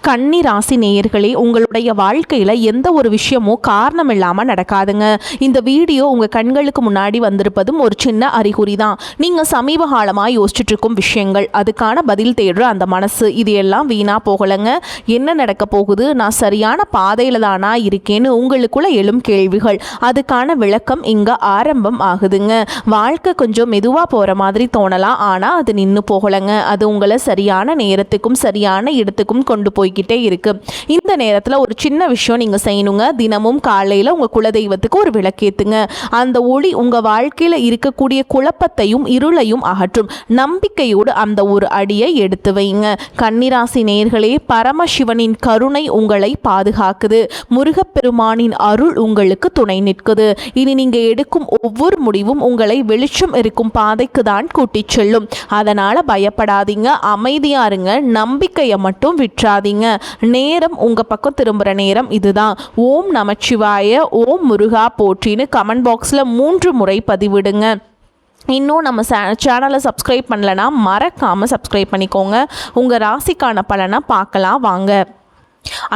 கன்னி ராசி நேயர்களே, உங்களுடைய வாழ்க்கையில் எந்த ஒரு விஷயமும் காரணம் இல்லாமல் நடக்காதுங்க. இந்த வீடியோ உங்கள் கண்களுக்கு முன்னாடி வந்திருப்பதும் ஒரு சின்ன அறிகுறி தான். நீங்கள் சமீப காலமாக யோசிச்சுட்டு இருக்கும் விஷயங்கள், அதுக்கான பதில் தேடுற அந்த மனசு, இது எல்லாம் வீணாக போகலைங்க. என்ன நடக்க போகுது, நான் சரியான பாதையில் தானா இருக்கேன்னு உங்களுக்குள்ள எழும் கேள்விகள், அதுக்கான விளக்கம் இங்கே ஆரம்பம் ஆகுதுங்க. வாழ்க்கை கொஞ்சம் மெதுவாக போகிற மாதிரி தோணலாம், ஆனால் அது நின்று போகலைங்க. அது உங்களை சரியான நேரத்துக்கும் சரியான இடத்துக்கும் கொண்டு போய்கிட்டே இருக்கு. இந்த நேரத்தில் ஒரு சின்ன விஷயம் நீங்க செய்யணுங்க. தினமும் காலையில் உங்க குலதெய்வத்துக்கு ஒரு விளக்கேத்துங்க. அந்த ஒளி உங்க வாழ்க்கையில் இருக்கக்கூடிய குழப்பத்தையும் இருளையும் அகற்றும். நம்பிக்கையோடு அந்த ஒரு அடியை எடுத்து வைங்க. கன்னிராசி நேயர்களே, பரமசிவனின் கருணை உங்களை பாதுகாக்குது. முருகப்பெருமானின் அருள் உங்களுக்கு துணை நிற்குது. இனி நீங்க எடுக்கும் ஒவ்வொரு முடிவும் உங்களை வெளிச்சம் இருக்கும் பாதைக்கு தான் கூட்டிச் செல்லும். அதனால பயப்படாதீங்க, அமைதியா இருங்க, நம்பிக்கையை மட்டும் விட்டுறாதீங்க. நேரம் உங்க பக்கம் திரும்புற நேரம் இதுதான். ஓம் நமச்சிவாய, ஓம் முருகா போற்றின்னு கமெண்ட் பாக்ஸில் 3 முறை பதிவிடுங்க. இன்னும் நம்ம சேனலை சப்ஸ்கிரைப் பண்ணலன்னா மறக்காமல் சப்ஸ்கிரைப் பண்ணிக்கோங்க. உங்கள் ராசிக்கான பலனை பார்க்கலாம் வாங்க.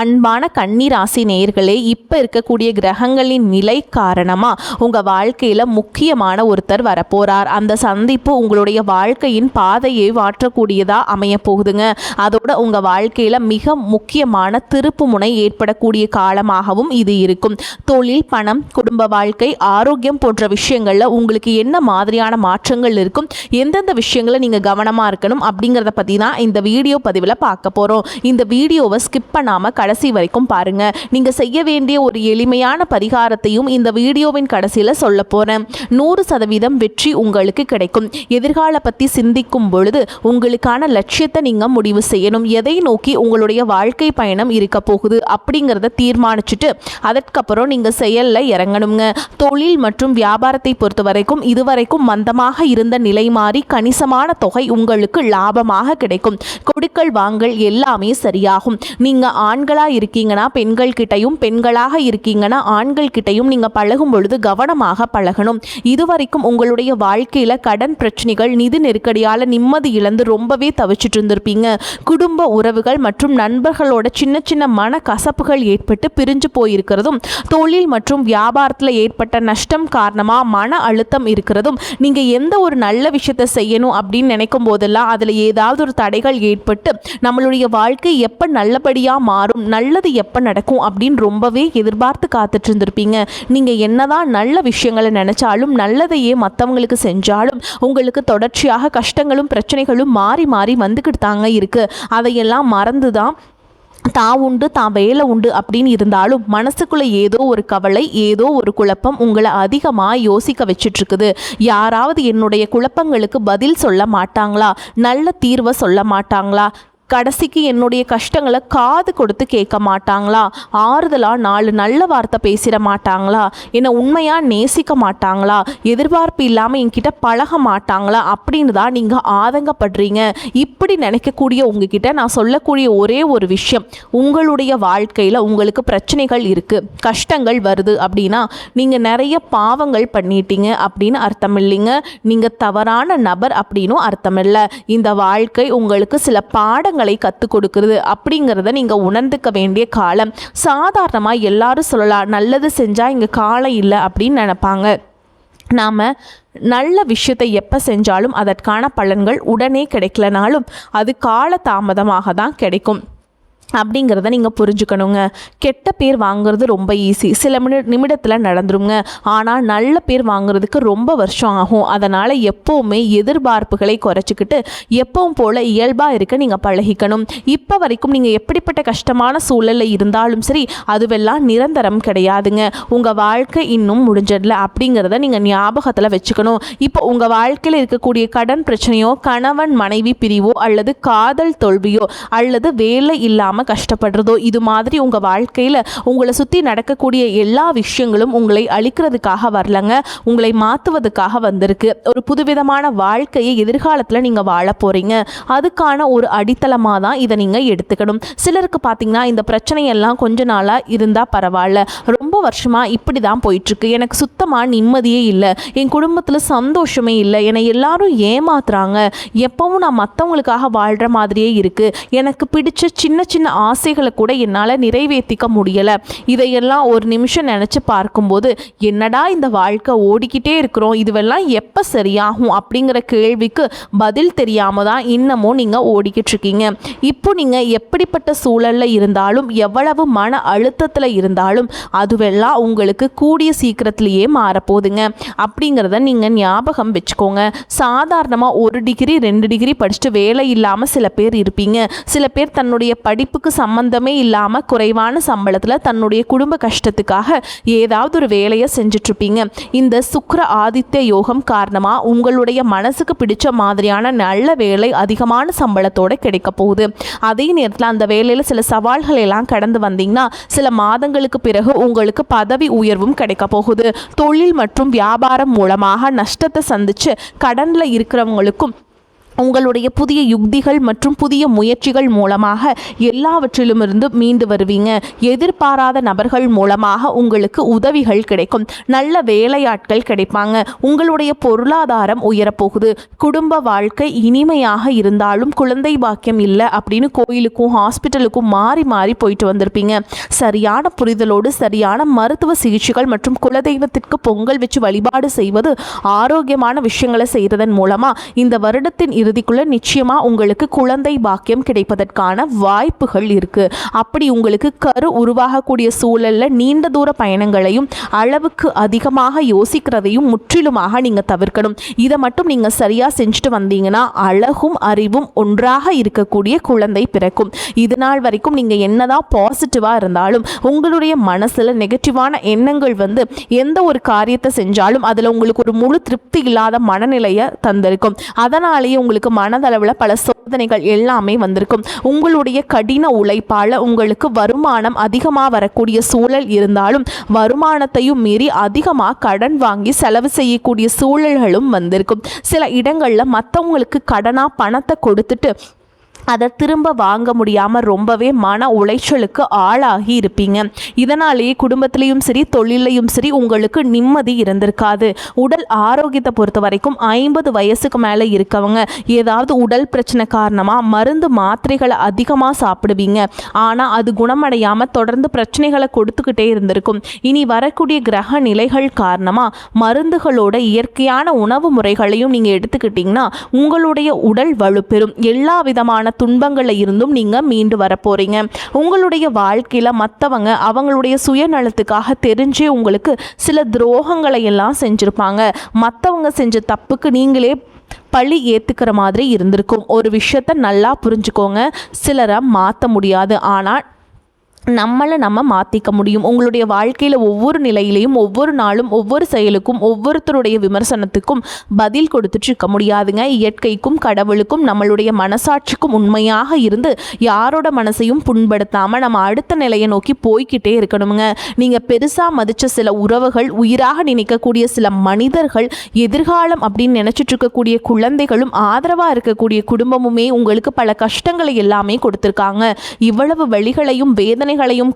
அன்பான கன்னிராசி நேயர்களே, இப்போ இருக்கக்கூடிய கிரகங்களின் நிலை காரணமாக உங்கள் வாழ்க்கையில் முக்கியமான ஒருத்தர் வரப்போகிறார். அந்த சந்திப்பு உங்களுடைய வாழ்க்கையின் பாதையை மாற்றக்கூடியதாக அமைய போகுதுங்க. அதோட உங்கள் வாழ்க்கையில் மிக முக்கியமான திருப்பு முனை ஏற்படக்கூடிய காலமாகவும் இது இருக்கும். தொழில், பணம், குடும்ப வாழ்க்கை, ஆரோக்கியம் போன்ற விஷயங்களில் உங்களுக்கு என்ன மாதிரியான மாற்றங்கள் இருக்கும், எந்தெந்த விஷயங்களை நீங்கள் கவனமாக இருக்கணும் அப்படிங்கிறத பற்றி தான் இந்த வீடியோ பதிவில் பார்க்க போகிறோம். இந்த வீடியோவை ஸ்கிப் பண்ணாமல் கடைசி வரைக்கும் பாருங்க. நீங்க செய்ய வேண்டிய ஒரு எளிமையான பரிகாரத்தையும் இந்த வீடியோவின் கடைசியில் சொல்ல போறேன். 100% வெற்றி உங்களுக்கு கிடைக்கும். எதிர்கால பத்தி சிந்திக்கும் பொழுது உங்களுக்கான லட்சியத்தை நீங்க முடிவு செய்யணும். எதை நோக்கி உங்களுடைய வாழ்க்கை பயணம் இருக்க போகுது அப்படிங்கிறத தீர்மானிச்சுட்டு அதற்கப்புறம் நீங்க செயல்ல இறங்கணுங்க. தொழில் மற்றும் வியாபாரத்தை பொறுத்த வரைக்கும் இதுவரைக்கும் மந்தமாக இருந்த நிலை மாறி கணிசமான தொகை உங்களுக்கு லாபமாக கிடைக்கும். கொடுக்கல் வாங்கல் எல்லாமே சரியாகும். நீங்க ஆண்களாக இருக்கீங்கன்னா பெண்கள் கிட்டையும், பெண்களாக இருக்கீங்கன்னா ஆண்கள் கிட்டையும் நீங்கள் பழகும் பொழுது கவனமாக பழகணும். இதுவரைக்கும் உங்களுடைய வாழ்க்கையில் கடன் பிரச்சனைகள், நிதி நெருக்கடியால் நிம்மதி இழந்து ரொம்பவே தவிச்சிட்டு இருந்திருப்பீங்க. குடும்ப உறவுகள் மற்றும் நண்பர்களோட சின்ன சின்ன மன கசப்புகள் ஏற்பட்டு பிரிஞ்சு போயிருக்கிறதும், தொழில் மற்றும் வியாபாரத்தில் ஏற்பட்ட நஷ்டம் காரணமாக மன அழுத்தம் இருக்கிறதும், நீங்கள் எந்த ஒரு நல்ல விஷயத்தை செய்யணும் அப்படின்னு நினைக்கும் போதெல்லாம் அதில் ஏதாவது ஒரு தடைகள் ஏற்பட்டு நம்மளுடைய வாழ்க்கை எப்போ நல்லபடியாக மாறும், நல்லது எப்போ நடக்கும் அப்படின்னு ரொம்பவே எதிர்பார்த்து காத்துட்டு இருந்திருப்பீங்க. நீங்கள் என்னதான் நல்ல விஷயங்களை நினைச்சாலும், நல்லதையே மற்றவங்களுக்கு செஞ்சாலும் உங்களுக்கு தொடர்ச்சியாக கஷ்டங்களும் பிரச்சனைகளும் மாறி மாறி வந்துக்கிட்டு தாங்க இருக்கு. அதையெல்லாம் மறந்து தான் தான் உண்டு தான் வேலை உண்டு அப்படின்னு இருந்தாலும் மனசுக்குள்ளே ஏதோ ஒரு கவலை, ஏதோ ஒரு குழப்பம் உங்களை அதிகமாக யோசிக்க வச்சிட்ருக்குது. யாராவது என்னுடைய குழப்பங்களுக்கு பதில் சொல்ல மாட்டாங்களா, நல்ல தீர்வை சொல்ல மாட்டாங்களா, கடைசிக்கு என்னுடைய கஷ்டங்களை காது கொடுத்து கேட்க மாட்டாங்களா, ஆறுதலாக 4 நல்ல வார்த்தை பேசிட மாட்டாங்களா, என்னை உண்மையாக நேசிக்க மாட்டாங்களா, எதிர்பார்ப்பு இல்லாமல் என்கிட்ட பழக மாட்டாங்களா அப்படின்னு தான் நீங்கள் ஆதங்கப்படுறீங்க. இப்படி நினைக்கக்கூடிய உங்ககிட்ட நான் சொல்லக்கூடிய ஒரே ஒரு விஷயம், உங்களுடைய வாழ்க்கையில் உங்களுக்கு பிரச்சனைகள் இருக்குது, கஷ்டங்கள் வருது அப்படின்னா நீங்கள் நிறைய பாவங்கள் பண்ணிட்டீங்க அப்படின்னு அர்த்தம் இல்லைங்க. நீங்கள் தவறான நபர் அப்படின்னும் அர்த்தம் இல்லை. இந்த வாழ்க்கை உங்களுக்கு சில பாடங்கள் கற்றுக் கொடுக்கிறது அப்படிங்கிறத நீங்க உணர்ந்துக்க வேண்டிய காலம். சாதாரணமா எல்லாரும் சொல்லலாம், நல்லது செஞ்சா இங்க காலம் இல்லை அப்படின்னு நினைப்பாங்க. நாம் நல்ல விஷயத்தை எப்போ செஞ்சாலும் அதற்கான பலன்கள் உடனே கிடைக்கலனாலும் அது கால தாமதமாக தான் கிடைக்கும் அப்படிங்கிறத நீங்கள் புரிஞ்சுக்கணுங்க. கெட்ட பேர் வாங்குறது ரொம்ப ஈஸி, சில நிமிடத்தில் நடந்துருங்க. ஆனால் நல்ல பேர் வாங்குறதுக்கு ரொம்ப வருஷம் ஆகும். அதனால் எப்போவுமே எதிர்பார்ப்புகளை குறைச்சிக்கிட்டு எப்பவும் போல் இயல்பாக இருக்க நீங்கள் பழகிக்கணும். இப்போ வரைக்கும் நீங்கள் எப்படிப்பட்ட கஷ்டமான சூழலில் இருந்தாலும் சரி, அதுவெல்லாம் நிரந்தரம் கிடையாதுங்க. உங்கள் வாழ்க்கை இன்னும் முடிஞ்சிடல அப்படிங்கிறத நீங்கள் ஞாபகத்தில் வச்சுக்கணும். இப்போ உங்கள் வாழ்க்கையில் இருக்கக்கூடிய கடன் பிரச்சனையோ, கணவன் மனைவி பிரிவோ, அல்லது காதல் தோல்வியோ, அல்லது வேலை இல்லாமல் கஷ்டப்படுறதோ, இது மாதிரி உங்க வாழ்க்கையில உங்களை சுத்தி நடக்கக்கூடிய எல்லா விஷயங்களும் உங்களை அழிக்கிறதுக்காக வரலங்க, உங்களை மாத்துவதற்காக வந்திருக்கு. ஒரு புதுவிதமான வாழ்க்கையை எதிர்காலத்தில் நீங்க வாழ போறீங்க. அதுக்கான ஒரு அடித்தளமா தான் இதை நீங்க எடுத்துக்கணும். சிலருக்கு பார்த்தீங்கன்னா இந்த பிரச்சனையெல்லாம் கொஞ்ச நாளா இருந்தா பரவாயில்ல, ரொம்ப வருஷமா இப்படி தான் போயிட்டு இருக்கு, எனக்கு சுத்தமா நிம்மதியே இல்லை, என் குடும்பத்தில் சந்தோஷமே இல்லை, என்னை எல்லாரும் ஏமாத்துறாங்க, எப்பவும் நான் மற்றவங்களுக்காக வாழ்கிற மாதிரியே இருக்குது, எனக்கு பிடிச்ச சின்ன சின்ன ஆசைகளை கூட என்னால் நிறைவேற்றிக்க முடியலை. இதையெல்லாம் ஒரு நிமிஷம் நினச்சி பார்க்கும்போது என்னடா இந்த வாழ்க்கை ஓடிக்கிட்டே இருக்கிறோம், இதுவெல்லாம் எப்போ சரியாகும் அப்படிங்கிற கேள்விக்கு பதில் தெரியாமல் தான் இன்னமும் நீங்கள் ஓடிக்கிட்டு இருக்கீங்க. இப்போ நீங்கள் எப்படிப்பட்ட சூழலில் இருந்தாலும் எவ்வளவு மன அழுத்தத்தில் இருந்தாலும் அதுவெல்லாம் உங்களுக்கு கூடிய சீக்கிரத்திலேயே மாறப்போகுதுங்க. அப்படிங்கிறத நீங்கள் ஞாபகம் வச்சுக்கோங்க. சாதாரணமாக 1 டிகிரி 2 டிகிரி படிச்சுட்டு வேலை இல்லாமல் சில பேர் இருப்பீங்க. சில பேர் தன்னுடைய படிப்புக்கு சம்பந்தமே இல்லாமல் குறைவான சம்பளத்தில் தன்னுடைய குடும்ப கஷ்டத்துக்காக ஏதாவது ஒரு வேலையை செஞ்சிட்ருப்பீங்க. இந்த சுக்கிர ஆதித்ய யோகம் காரணமாக உங்களுடைய மனசுக்கு பிடிச்ச மாதிரியான நல்ல வேலை அதிகமான சம்பளத்தோடு கிடைக்க போகுது. அதே நேரத்தில் அந்த வேலையில் சில சவால்கள் எல்லாம் கடந்து வந்தீங்கன்னா சில மாதங்களுக்கு பிறகு உங்களுக்கு பதவி உயர்வும் கிடைக்க போகுது. தொழில் மற்றும் வியாபாரம் மூலமாக நஷ்டத்தை சந்திச்சு கடனில் இருக்கிறவங்களுக்கும் உங்களுடைய புதிய யுக்திகள் மற்றும் புதிய முயற்சிகள் மூலமாக எல்லாவற்றிலுமிருந்து மீண்டு வருவீங்க. எதிர்பாராத நபர்கள் மூலமாக உங்களுக்கு உதவிகள் கிடைக்கும். நல்ல வேலையாட்கள் கிடைப்பாங்க. உங்களுடைய பொருளாதாரம் உயரப்போகுது. குடும்ப வாழ்க்கை இனிமையாக இருந்தாலும் குழந்தை பாக்கியம் இல்லை அப்படின்னு கோயிலுக்கும் ஹாஸ்பிட்டலுக்கும் மாறி மாறி போயிட்டு வந்திருப்பீங்க. சரியான புரிதலோடு சரியான மருத்துவ சிகிச்சைகள் மற்றும் குலதெய்வத்திற்கு பொங்கல் வச்சு வழிபாடு செய்வது, ஆரோக்கியமான விஷயங்களை செய்வதன் மூலமாக இந்த வருடத்தின் இறுதிக்குள்ள நிச்சயமா உங்களுக்கு குழந்தை பாக்கியம் கிடைப்பதற்கான வாய்ப்புகள் இருக்கு. அப்படி உங்களுக்கு கரு உருவாகக்கூடிய சூழல்ல நீண்ட தூர பயணங்களையும் அளவுக்கு அதிகமாக யோசிக்கிறதையும் முற்றிலுமாக நீங்க தவிர்க்கணும். இதை மட்டும் நீங்க சரியா செஞ்சுட்டு வந்தீங்கன்னா அழகும் அறிவும் ஒன்றாக இருக்கக்கூடிய குழந்தை பிறக்கும். இது நாள் வரைக்கும் நீங்க என்னதான் பாசிட்டிவா இருந்தாலும் உங்களுடைய மனசுல நெகட்டிவான எண்ணங்கள் வந்து எந்த ஒரு காரியத்தை செஞ்சாலும் அதுல உங்களுக்கு ஒரு முழு திருப்தி இல்லாத மனநிலையை தந்திருக்கும். அதனாலேயே உங்களுக்கு மனதளவில் பல சோதனைகள் எல்லாமே வந்திருக்கும். உங்களுடைய கடின உழைப்பால் உங்களுக்கு வருமானம் அதிகமாக வரக்கூடிய சூழல் இருந்தாலும் வருமானத்தையும் மீறி அதிகமாக கடன் வாங்கி செலவு செய்யக்கூடிய சூழல்களும் வந்திருக்கும். சில இடங்களில் மற்றவங்களுக்கு கடனாக பணத்தை கொடுத்துட்டு அதை திரும்ப வாங்க முடியாமல் ரொம்பவே மன உளைச்சலுக்கு ஆளாகி இருப்பீங்க. இதனாலேயே குடும்பத்திலையும் சரி தொழிலையும் சரி உங்களுக்கு நிம்மதி இருந்திருக்காது. உடல் ஆரோக்கியத்தை பொறுத்த வரைக்கும் 50 வயசுக்கு மேலே இருக்கவங்க ஏதாவது உடல் பிரச்சனை காரணமாக மருந்து மாத்திரைகளை அதிகமாக சாப்பிடுவீங்க. ஆனால் அது குணமடையாமல் தொடர்ந்து பிரச்சனைகளை கொடுத்துக்கிட்டே இருந்திருக்கும். இனி வரக்கூடிய கிரக நிலைகள் காரணமாக மருந்துகளோட இயற்கையான உணவு முறைகளையும் நீங்கள் எடுத்துக்கிட்டிங்கன்னா உங்களுடைய உடல் வலுப்பெறும். எல்லா விதமான துன்பங்களை இருந்தும் நீங்க மீண்டு வர போறீங்க. உங்களுடைய வாழ்க்கையில மற்றவங்க அவங்களுடைய சுயநலத்துக்காக தெரிஞ்சே உங்களுக்கு சில துரோகங்களை எல்லாம் செஞ்சிருப்பாங்க. மற்றவங்க செஞ்ச தப்புக்கு நீங்களே பழி ஏத்துக்கிற மாதிரி இருந்திருக்கும். ஒரு விஷயத்தை நல்லா புரிஞ்சுக்கோங்க, சிலரை மாற்ற முடியாது, ஆனால் நம்மளை நம்ம மாற்றிக்க முடியும். உங்களுடைய வாழ்க்கையில் ஒவ்வொரு நிலையிலையும் ஒவ்வொரு நாளும் ஒவ்வொரு செயலுக்கும் ஒவ்வொருத்தருடைய விமர்சனத்துக்கும் பதில் கொடுத்துட்டு இருக்க முடியாதுங்க. இயற்கைக்கும் கடவுளுக்கும் நம்மளுடைய மனசாட்சிக்கும் உண்மையாக இருந்து யாரோட மனசையும் புண்படுத்தாமல் நம்ம அடுத்த நிலையை நோக்கி போய்கிட்டே இருக்கணுங்க. நீங்கள் பெருசாக மதித்த சில உறவுகள், உயிராக நினைக்கக்கூடிய சில மனிதர்கள், எதிர்காலம் அப்படின்னு நினச்சிட்டு இருக்கக்கூடிய குழந்தைகளும் ஆதரவாக இருக்கக்கூடிய குடும்பமுமே உங்களுக்கு பல கஷ்டங்களை எல்லாமே கொடுத்துருக்காங்க. இவ்வளவு வழிகளையும் வேதனைகளையும்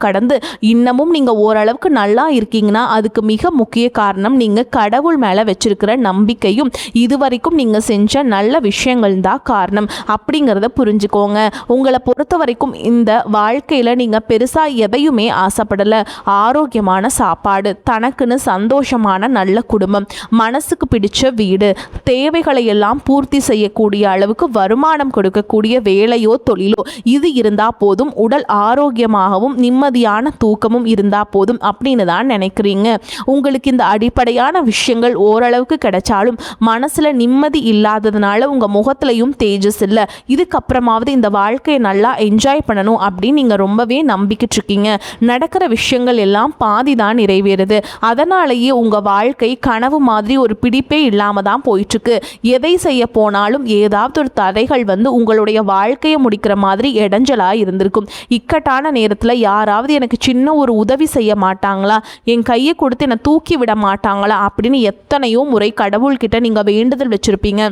கடந்து இன்னமும் நீங்க ஓரளவுக்கு நல்லா இருக்கீங்கன்னா அதுக்கு மிக முக்கிய காரணம் நீங்க கடவுள் மேல வச்சிருக்கிற நம்பிக்கையும் இதுவரைக்கும் நீங்க செஞ்ச நல்ல விஷயங்கள் தான் காரணம். அப்படிங்கிறத புரிஞ்சுக்கோங்க. உங்களை பொறுத்த வரைக்கும் இந்த வாழ்க்கையில நீங்க பெருசா எதையுமே ஆசைப்படல. ஆரோக்கியமான சாப்பாடு, தனக்குன்னு சந்தோஷமான நல்ல குடும்பம், மனசுக்கு பிடிச்ச வீடு, தேவைகளை எல்லாம் பூர்த்தி செய்யக்கூடிய அளவுக்கு வருமானம் கொடுக்கக்கூடிய வேலையோ தொழிலோ இது இருந்தா போதும். உடல் ஆரோக்கியமாகவும் நிம்மதியான தூக்கமும் இருந்தா போதும் அப்படின்னு தான் நினைக்கிறீங்க. உங்களுக்கு இந்த அடிப்படையான விஷயங்கள் ஓரளவுக்கு கிடைச்சாலும் மனசுல நிம்மதி இல்லாததுனால உங்க முகத்திலையும் தேஜஸ் இல்லை. இதுக்கப்புறமாவது இந்த வாழ்க்கையை நல்லா என்ஜாய் பண்ணணும் அப்படின்னு நீங்க ரொம்பவே நம்பிக்கிட்டு இருக்கீங்க. நடக்கிற விஷயங்கள் எல்லாம் பாதி தான் நிறைவேறுது. அதனாலேயே உங்க வாழ்க்கை கனவு மாதிரி ஒரு பிடிப்பே இல்லாம தான் போயிட்டு இருக்கு. எதை செய்ய போனாலும் ஏதாவது ஒரு தடைகள் வந்து உங்களுடைய வாழ்க்கையை முடிக்கிற மாதிரி இடைஞ்சலா இருந்திருக்கும். இக்கட்டான நேரத்தில் யாராவது எனக்கு சின்ன ஒரு உதவி செய்ய மாட்டாங்களா, என் கையை கொடுத்து என்னை தூக்கி விட மாட்டாங்களா அப்படின்னு எத்தனையோ முறை கடவுள்கிட்ட நீங்கள் வேண்டுதல் வச்சுருப்பீங்க.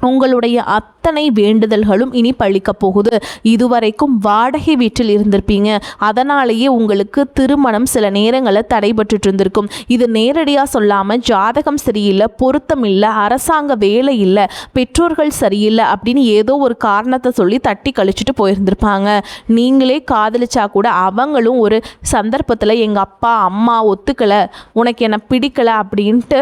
உங்களுடைய அத்தனை வேண்டுதல்களும் இனி பழிக்கப் போகுது. இதுவரைக்கும் வாடகை வீட்டில் இருந்திருப்பீங்க, அதனாலேயே உங்களுக்கு திருமணம் சில நேரங்களில் தடைபட்டு இருந்திருக்கும். இது நேரடியாக சொல்லாமல் ஜாதகம் சரியில்லை, பொருத்தம் இல்லை, அரசாங்க வேலை இல்லை, பெற்றோர்கள் சரியில்லை அப்படின்னு ஏதோ ஒரு காரணத்தை சொல்லி தட்டி கழிச்சிட்டு போயிருந்திருப்பாங்க. நீங்களே காதலிச்சா கூட அவங்களும் ஒரு சந்தர்ப்பத்தில் எங்கள் அப்பா அம்மா ஒத்துக்கலை, உனக்கு என்ன பிடிக்கலை அப்படின்ட்டு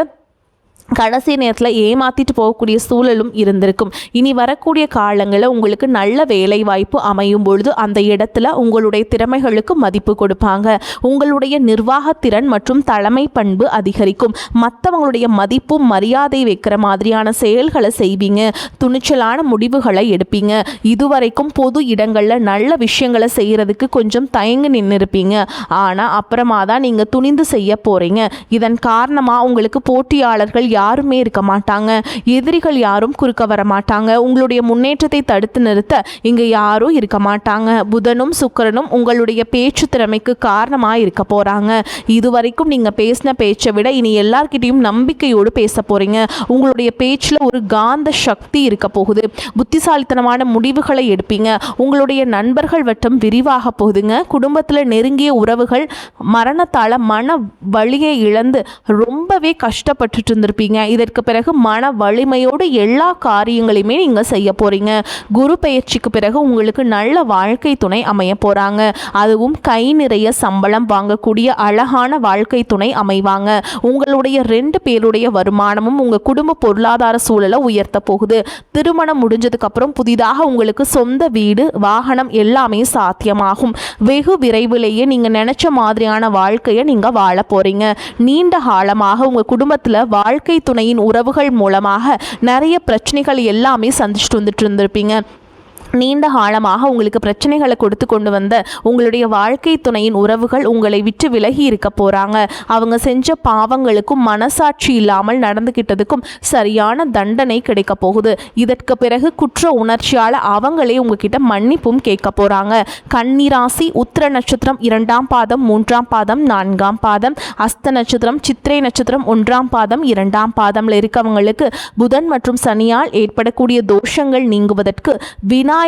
கடைசி நேரத்தில் ஏமாற்றிட்டு போகக்கூடிய சூழலும் இருந்திருக்கும். இனி வரக்கூடிய காலங்களில் உங்களுக்கு நல்ல வேலை வாய்ப்பு அமையும் பொழுது அந்த இடத்துல உங்களுடைய திறமைகளுக்கு மதிப்பு கொடுப்பாங்க. உங்களுடைய நிர்வாகத்திறன் மற்றும் தலைமை பண்பு அதிகரிக்கும். மற்றவங்களுடைய மதிப்பும் மரியாதை வைக்கிற மாதிரியான செயல்களை செய்வீங்க. துணிச்சலான முடிவுகளை எடுப்பீங்க. இதுவரைக்கும் பொது இடங்களில் நல்ல விஷயங்களை செய்கிறதுக்கு கொஞ்சம் தயங்கி நின்றுருப்பீங்க. ஆனால் அப்புறமா தான் நீங்கள் துணிந்து செய்ய போகிறீங்க. இதன் காரணமாக உங்களுக்கு போட்டியாளர்கள் யாருமே இருக்க மாட்டாங்க. எதிரிகள் யாரும் குறுக்க வர மாட்டாங்க. உங்களுடைய முன்னேற்றத்தை தடுத்து நிறுத்த இங்கே யாரும் இருக்க மாட்டாங்க. புதனும் சுக்கிரனும் உங்களுடைய பேச்சு திறமைக்கு காரணமாக இருக்க போகிறாங்க. இதுவரைக்கும் நீங்கள் பேசின பேச்சை விட இனி எல்லார்கிட்டையும் நம்பிக்கையோடு பேச போகிறீங்க. உங்களுடைய பேச்சில் ஒரு காந்த சக்தி இருக்க போகுது. புத்திசாலித்தனமான முடிவுகளை எடுப்பீங்க. உங்களுடைய நண்பர்கள் வட்டம் விரிவாக போகுதுங்க. குடும்பத்தில் நெருங்கிய உறவுகள் மரணத்தால் மன வலியை இழந்து ரொம்பவே கஷ்டப்பட்டுட்டு இருந்திருப்பீங்க. இதற்கு பிறகு மன வலிமையோடு எல்லா காரியங்களையுமே நீங்கள் செய்ய போகிறீங்க. குரு பெயர்ச்சிக்கு பிறகு உங்களுக்கு நல்ல வாழ்க்கை துணை அமைய போகிறாங்க. அதுவும் கை நிறைய சம்பளம் வாங்கக்கூடிய அழகான வாழ்க்கை துணை அமைவாங்க. உங்களுடைய 2 பேருடைய வருமானமும் உங்கள் குடும்ப பொருளாதார சூழலை உயர்த்த போகுது. திருமணம் முடிஞ்சதுக்கு அப்புறம் புதிதாக உங்களுக்கு சொந்த வீடு வாகனம் எல்லாமே சாத்தியமாகும். வெகு விரைவிலேயே நீங்கள் நினைச்ச மாதிரியான வாழ்க்கையை நீங்கள் வாழ போகிறீங்க. நீண்ட காலமாக உங்கள் குடும்பத்தில் வாழ்க்கை துணையின் உறவுகள் மூலமாக நிறைய பிரச்சனைகள் எல்லாமே சந்திச்சுட்டு வந்துட்டு இருந்திருப்பீங்க. நீண்ட காலமாக உங்களுக்கு பிரச்சனைகளை கொடுத்து கொண்டு வந்த உங்களுடைய வாழ்க்கை துணையின் உறவுகள் உங்களை விட்டு விலகி இருக்க போகிறாங்க. அவங்க செஞ்ச பாவங்களுக்கும் மனசாட்சி இல்லாமல் நடந்துக்கிட்டதுக்கும் சரியான தண்டனை கிடைக்க போகுது. இதற்கு பிறகு குற்ற உணர்ச்சியால் அவங்களே உங்ககிட்ட மன்னிப்பும் கேட்க போகிறாங்க. கன்னிராசி உத்திர நட்சத்திரம் 2ஆம் பாதம் 3ஆம் பாதம் 4ஆம் பாதம், அஸ்த நட்சத்திரம் சித்திரை நட்சத்திரம் 1ஆம் பாதம் 2ஆம் பாதம்ல இருக்கவங்களுக்கு புதன் மற்றும் சனியால் ஏற்படக்கூடிய தோஷங்கள் நீங்குவதற்கு விநாயகருக்கு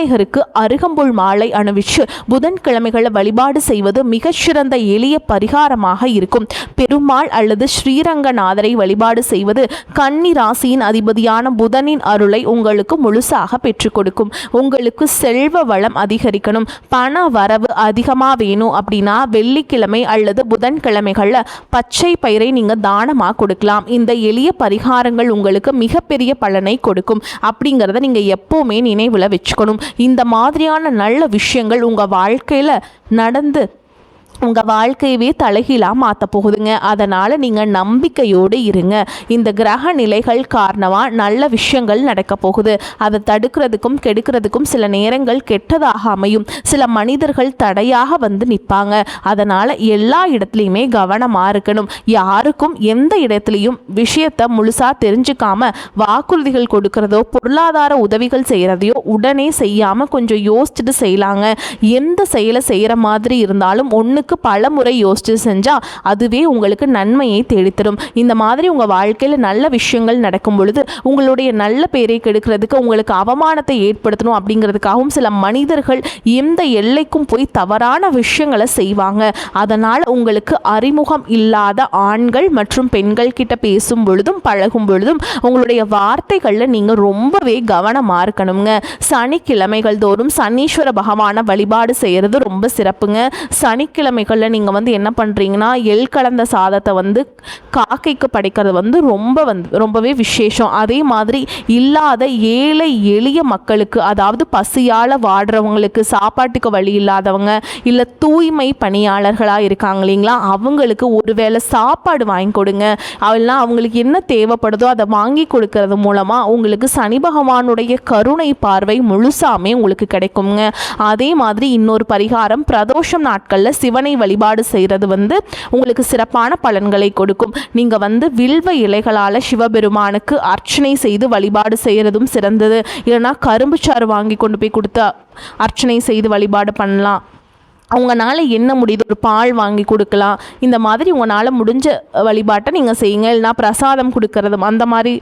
அருகம்புல் மாலை அணிவிச்சு புதன்கிழமைகளை வழிபாடு செய்வது மிகச்சிறந்த எளிய பரிகாரமாக இருக்கும். பெருமாள் அல்லது ஸ்ரீரங்கநாதரை வழிபாடு செய்வது கன்னி ராசியின் அதிபதியான புதனின் அருளை உங்களுக்கு முழுசாக பெற்றுக் கொடுக்கும். உங்களுக்கு செல்வ வளம் அதிகரிக்கணும், பண வரவு அதிகமாக வேணும் அப்படின்னா வெள்ளிக்கிழமை அல்லது புதன்கிழமைகளில் பச்சை பயிரை நீங்கள் தானமாக கொடுக்கலாம். இந்த எளிய பரிகாரங்கள் உங்களுக்கு மிகப்பெரிய பலனை கொடுக்கும் அப்படிங்கிறத நீங்கள் எப்போவுமே நினைவில் வச்சுக்கணும். இந்த மாதிரியான நல்ல விஷயங்கள் உங்கள் வாழ்க்கையில் நடந்து உங்கள் வாழ்க்கையவே தலைகீழாக மாற்ற போகுதுங்க. அதனால் நீங்கள் நம்பிக்கையோடு இருங்க. இந்த கிரக நிலைகள் காரணமாக நல்ல விஷயங்கள் நடக்க போகுது. அதை தடுக்கிறதுக்கும் கெடுக்கிறதுக்கும் சில நேரங்கள் கெட்டதாக அமையும். சில மனிதர்கள் தடையாக வந்து நிற்பாங்க. அதனால் எல்லா இடத்துலையுமே கவனமாக இருக்கணும். யாருக்கும் எந்த இடத்துலையும் விஷயத்தை முழுசாக தெரிஞ்சுக்காம வாக்குறுதிகள் கொடுக்கறதோ பொருளாதார உதவிகள் செய்கிறதையோ உடனே செய்யாமல் கொஞ்சம் யோசிச்சுட்டு செய்யலாங்க. எந்த செயலை செய்கிற மாதிரி இருந்தாலும் பல முறை யோசிச்சு செஞ்சா அதுவே உங்களுக்கு நன்மையை தேடித்தரும். இந்த மாதிரி உங்க வாழ்க்கையில நல்ல விஷயங்கள் நடக்கும் பொழுது உங்களுடைய நல்ல பேரை கெடுக்கிறதுக்கு உங்களுக்கு அவமானத்தை ஏற்படுத்தணும் அப்படிங்கிறதுக்காகவும் சில மனிதர்கள் எந்த எல்லைக்கும் போய் தவறான விஷயங்களை செய்வாங்க. அதனால உங்களுக்கு அறிமுகம் இல்லாத ஆண்கள் மற்றும் பெண்கள் கிட்ட பேசும் பொழுதும் பழகும் பொழுதும் உங்களுடைய வார்த்தைகள்ல நீங்க ரொம்பவே கவனமா இருக்கணுங்க. சனிக்கிழமைகள் தோறும் சனீஸ்வர பகவானை வழிபாடு செய்யறது ரொம்ப சிறப்புங்க. சனிக்கிழமைகளில் நீங்கள் வந்து என்ன பண்ணுறீங்கன்னா எள் கலந்த சாதத்தை காக்கைக்கு படைக்கிறது ரொம்பவே விசேஷம். அதே மாதிரி இல்லாத ஏழை எளிய மக்களுக்கு, அதாவது பசியால் வாடுறவங்களுக்கு, சாப்பாட்டுக்கு வழி இல்லாதவங்க இல்லை தூய்மை பணியாளர்களாக இருக்காங்க இல்லைங்களா, அவங்களுக்கு ஒருவேளை சாப்பாடு வாங்கி கொடுங்க. அவெல்லாம் அவங்களுக்கு என்ன தேவைப்படுதோ அதை வாங்கி கொடுக்கறது மூலமாக உங்களுக்கு சனி பகவானுடைய கருணை பார்வை முழுசாமே உங்களுக்கு கிடைக்குங்க. அதே மாதிரி இன்னொரு பரிகாரம், பிரதோஷம் நாட்களில் சிவனை வழிபாடு செய்கிறது உங்களுக்கு சிறப்பான பலன்களை கொடுக்கும். நீங்கள் வில்வ இலைகளால் சிவபெருமானுக்கு அர்ச்சனை செய்து வழிபாடு செய்கிறதும் சிறந்தது. இல்லைனா கரும்பு சாறு வாங்கி கொண்டு போய் கொடுத்து அர்ச்சனை செய்து வழிபாடு பண்ணலாம். உங்களால் என்ன முடியுது, ஒரு பால் வாங்கி கொடுக்கலாம். இந்த மாதிரி உங்களால் முடிஞ்ச வழிபாட்டை நீங்கள் செய்யுங்க. இல்லைனா பிரசாதம் கொடுக்கறது அந்த மாதிரி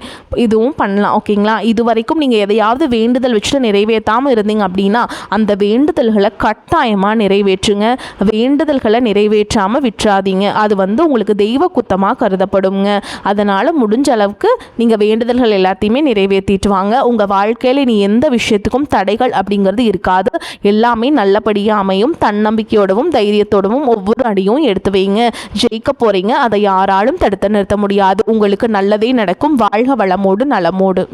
இதுவும் பண்ணலாம். ஓகேங்களா? இது வரைக்கும் நீங்கள் எதையாவது வேண்டுதல் வச்சுட்டு நிறைவேற்றாமல் இருந்தீங்க அப்படின்னா அந்த வேண்டுதல்களை கட்டாயமாக நிறைவேற்றுங்க. வேண்டுதல்களை நிறைவேற்றாமல் விட்டுறாதீங்க. அது உங்களுக்கு தெய்வ குத்தமாக கருதப்படுங்க. அதனால் முடிஞ்ச அளவுக்கு நீங்கள் வேண்டுதல்கள் எல்லாத்தையுமே நிறைவேற்றிட்டு வாங்க. உங்கள் வாழ்க்கையில் நீ எந்த விஷயத்துக்கும் தடைகள் அப்படிங்கிறது இருக்காது. எல்லாமே நல்லபடியாக அமையும். தன்னம்பிக்கையோடவும் தைரியத்தோடவும் ஒவ்வொரு அடியும் எடுத்து வைங்க. ஜெயிக்க போறீங்க. அதை யாராலும் தடுத்து நிறுத்த முடியாது. உங்களுக்கு நல்லதே நடக்கும். வாழ்க வளமோடு நலமோடு.